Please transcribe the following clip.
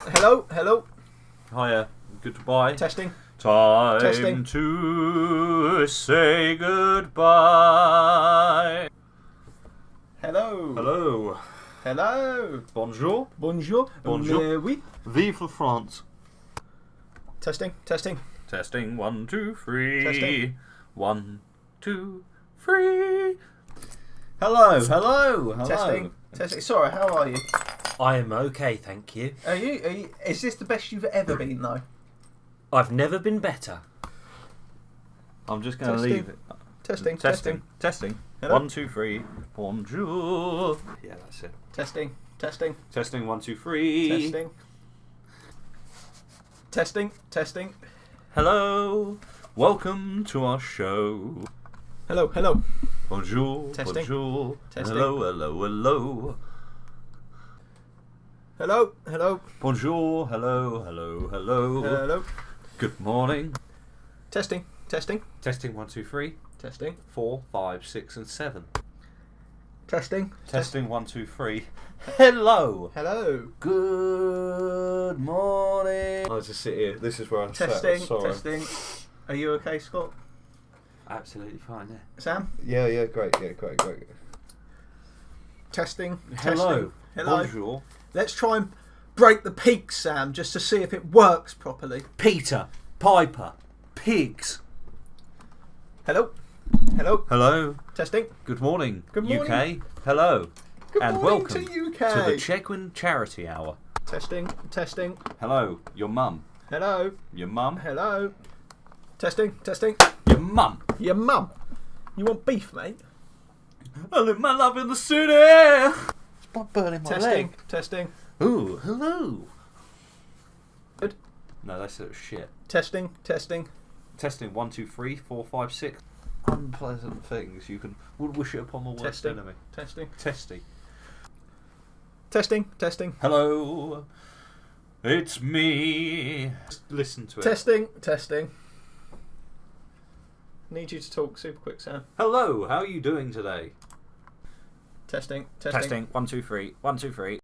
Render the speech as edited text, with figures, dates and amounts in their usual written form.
Hello, hello. Hiya. Goodbye. Testing. Time Testing. to say goodbye. Hello. Hello. Hello. Bonjour. Bonjour. Bonjour. Oui. Vive la France. Testing. Testing. Testing. 1, 2, 3. Testing. 1, 2, 3. Hello, hello, hello. Testing. Testing. Sorry, how are you? I am okay, thank you. Are you? Is this the best you've ever been, though? I've never been better. I'm just going to Testing. leave it. Testing. Testing. Testing. Hello? 1, 2, 3. Bonjour. Yeah, that's it. Testing. Testing. Testing. 1, 2, 3. Testing. Testing. Testing. Hello. Welcome to our show. Hello. Hello. Bonjour. Testing. Bonjour. Testing. Hello. Hello. Hello. Hello. Hello. Bonjour. Hello. Hello. Hello. Hello. Good morning. Testing. Testing. Testing. 1, 2, 3. Testing. 4, 5, 6, and 7. Testing. Testing. 1, 2, 3. Hello. Hello. Good morning. I just sit here. This is where I Testing. sat. Sorry. Testing. Are you okay, Scott? Absolutely fine. Yeah. Sam? Yeah, great. Testing. Hello. Testing. Hello. Bonjour. Let's try and break the peak, Sam, just to see if it works properly. Peter. Piper. Pigs. Hello. Hello. Hello. Testing. Good morning. Good morning. UK. Hello. Good and morning welcome to UK. to the Chegwin Charity Hour. Testing. Testing. Hello. Your mum. Hello. Your mum. Hello. Testing. Testing. Your mum. Your mum. You want beef, mate? I live my life in the city. It's not burning my Testing. leg. Testing. Ooh, hello. Good. No, that's sort of shit. Testing. Testing. Testing 1, 2, 3, 4, 5, 6. Unpleasant things you would wish it upon the worst Testing. enemy. Testing. Testy. Testing. Testing. Hello. It's me. Listen to it. Testing. Testing. Need you to talk super quick, Sam. Hello. How are you doing today? Testing. Testing. Testing. 1, 2, 3. 1, 2, 3.